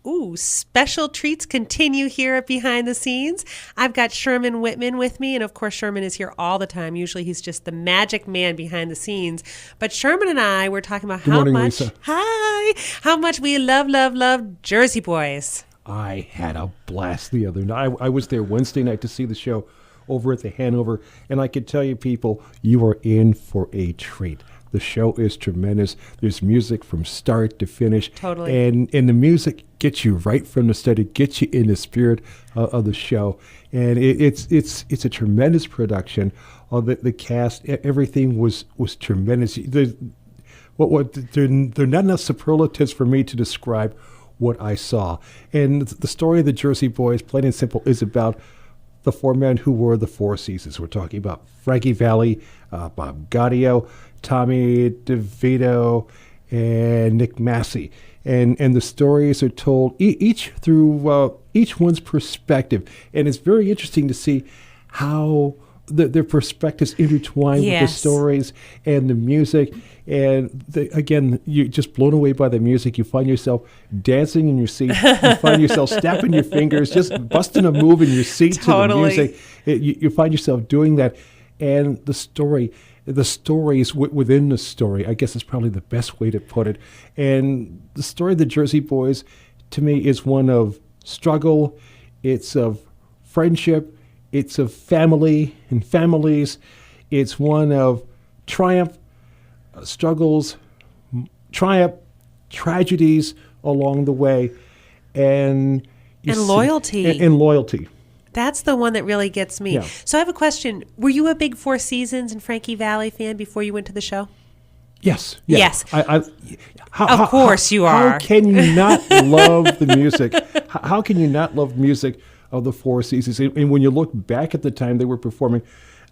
Ooh, special treats continue here at Behind the Scenes. I've got Sherman Whitman with me, and of course Sherman is here all the time. Usually he's just the magic man behind the scenes. But Sherman and I were talking about how much we love Jersey Boys. I had a blast the other night. I was there Wednesday night to see the show over at the Hanover, and I can tell you people, you are in for a treat. The show is tremendous. There's music from start to finish. Totally. And the music gets you right from the start. It gets you in the spirit of the show. And it's a tremendous production. The cast, everything was tremendous. They're not enough superlatives for me to describe what I saw. And the story of the Jersey Boys, plain and simple, is about the four men who were the Four Seasons. We're talking about Frankie Valli, Bob Gaudio, Tommy DeVito, and Nick Massey. And the stories are told each through each one's perspective. And it's very interesting to see how their perspectives intertwine with the stories and the music. And again, you're just blown away by the music. You find yourself dancing in your seat. You find yourself snapping your fingers, just busting a move in your seat to the music. You find yourself doing that. And the stories within the story, I guess is probably the best way to put it. And the story of the Jersey Boys, to me, is one of struggle. It's of friendship. It's of family and families. It's one of triumph, struggles, triumph, tragedies along the way, and loyalty. And loyalty. That's the one that really gets me. Yeah. So I have a question. Were you a big Four Seasons and Frankie Valli fan before you went to the show? Yes. Yeah. Yes. Of course you are. How can you not love the music? How can you not love music of the Four Seasons? And when you look back at the time they were performing,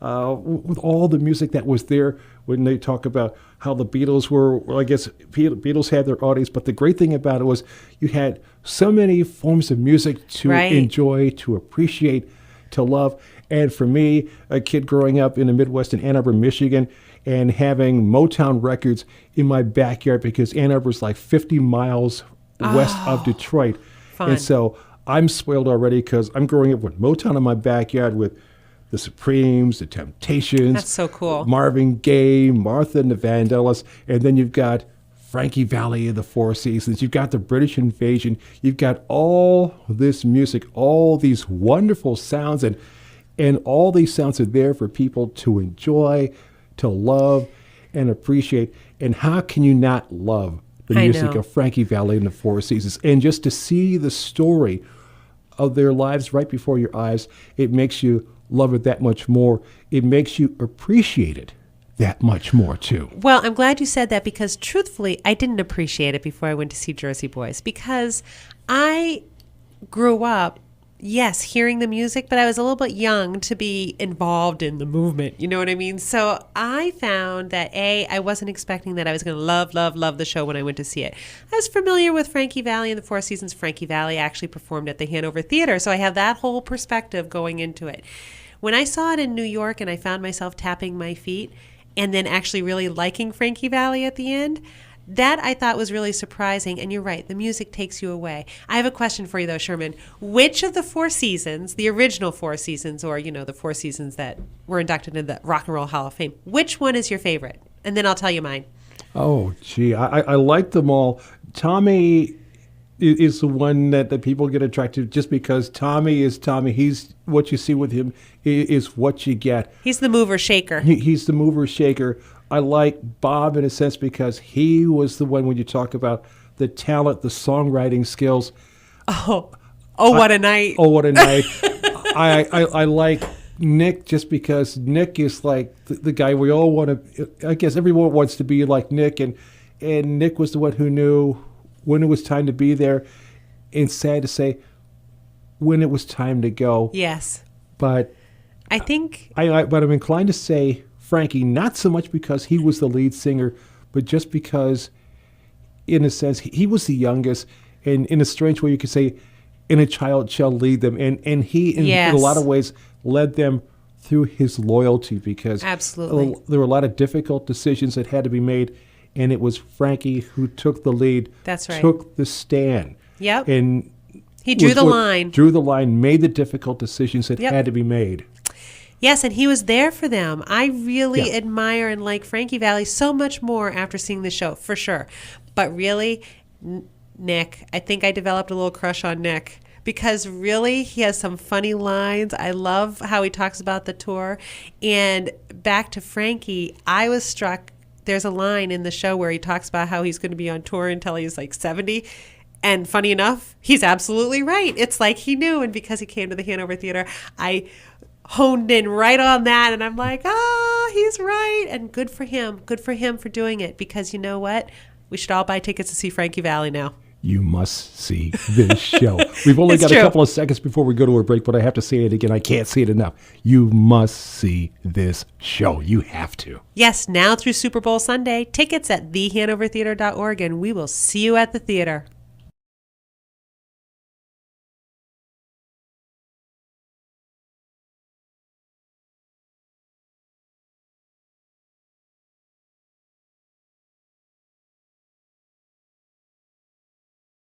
with all the music that was there, when they talk about how the Beatles were, well, I guess Beatles had their audience, but the great thing about it was you had so many forms of music to enjoy, to appreciate, to love. And for me, a kid growing up in the Midwest in Ann Arbor, Michigan, and having Motown records in my backyard, because Ann Arbor's like 50 miles west of Detroit. Fun. And so I'm spoiled already because I'm growing up with Motown in my backyard with the Supremes, the Temptations. That's so cool. Marvin Gaye, Martha and the Vandellas. And then you've got Frankie Valli of the Four Seasons. You've got the British Invasion. You've got all this music, all these wonderful sounds. And all these sounds are there for people to enjoy, to love, and appreciate. And how can you not love the music of Frankie Valli and the Four Seasons? And just to see the story of their lives right before your eyes, it makes you love it that much more. It makes you appreciate it that much more, too. Well, I'm glad you said that, because truthfully, I didn't appreciate it before I went to see Jersey Boys, because I grew up, yes, hearing the music, but I was a little bit young to be involved in the movement. You know what I mean? So I found that, I wasn't expecting that I was going to love the show when I went to see it. I was familiar with Frankie Valli and the Four Seasons. Frankie Valli actually performed at the Hanover Theatre, so I have that whole perspective going into it. When I saw it in New York and I found myself tapping my feet and then actually really liking Frankie Valli at the end, that I thought was really surprising. And you're right, the music takes you away. I have a question for you, though, Sherman. Which of the Four Seasons, the original Four Seasons, or, the Four Seasons that were inducted into the Rock and Roll Hall of Fame, which one is your favorite? And then I'll tell you mine. Oh, gee, I like them all. Tommy is the one that people get attracted to, just because Tommy is Tommy. He's what you see with him is what you get. He's the mover shaker. He's the mover shaker. I like Bob in a sense because he was the one, when you talk about the talent, the songwriting skills. What a night. Oh, what a night. I like Nick just because Nick is like the guy we all want to, I guess everyone wants to be like Nick. And Nick was the one who knew when it was time to be there, and sad to say, when it was time to go. Yes. But I think... But I'm inclined to say Frankie, not so much because he was the lead singer, but just because, in a sense, he was the youngest, and in a strange way you could say, and a child shall lead them. And he, in a lot of ways, led them through his loyalty, because absolutely there were a lot of difficult decisions that had to be made, and it was Frankie who took the lead. That's right. Took the stand. Yep. And He drew the line. Drew the line, made the difficult decisions that had to be made. Yes, and he was there for them. I really admire and like Frankie Valli so much more after seeing the show, for sure. But really, Nick, I think I developed a little crush on Nick because really he has some funny lines. I love how he talks about the tour. And back to Frankie, I was struck. There's a line in the show where he talks about how he's going to be on tour until he's like 70. And funny enough, he's absolutely right. It's like he knew. And because he came to the Hanover Theatre, I honed in right on that. And I'm like, he's right. And good for him. Good for him for doing it. Because you know what? We should all buy tickets to see Frankie Valli now. You must see this show. We've only got a couple of seconds before we go to a break, but I have to say it again. I can't say it enough. You must see this show. You have to. Yes, now through Super Bowl Sunday. Tickets at thehanovertheatre.org, and we will see you at the theater.